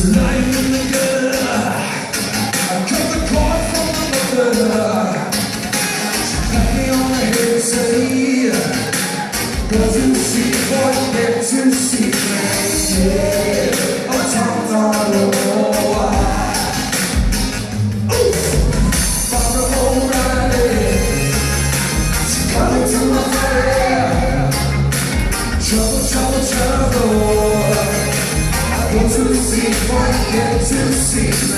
Lying in the gutter, I cut the cord from my mother. She pat me on the head and say, doesn't see what you get to see. Yeah, a tongue on the wall. Barbara O'Reilly, she's coming to my fair. Trouble, trouble, trouble. I go to see what you get to see.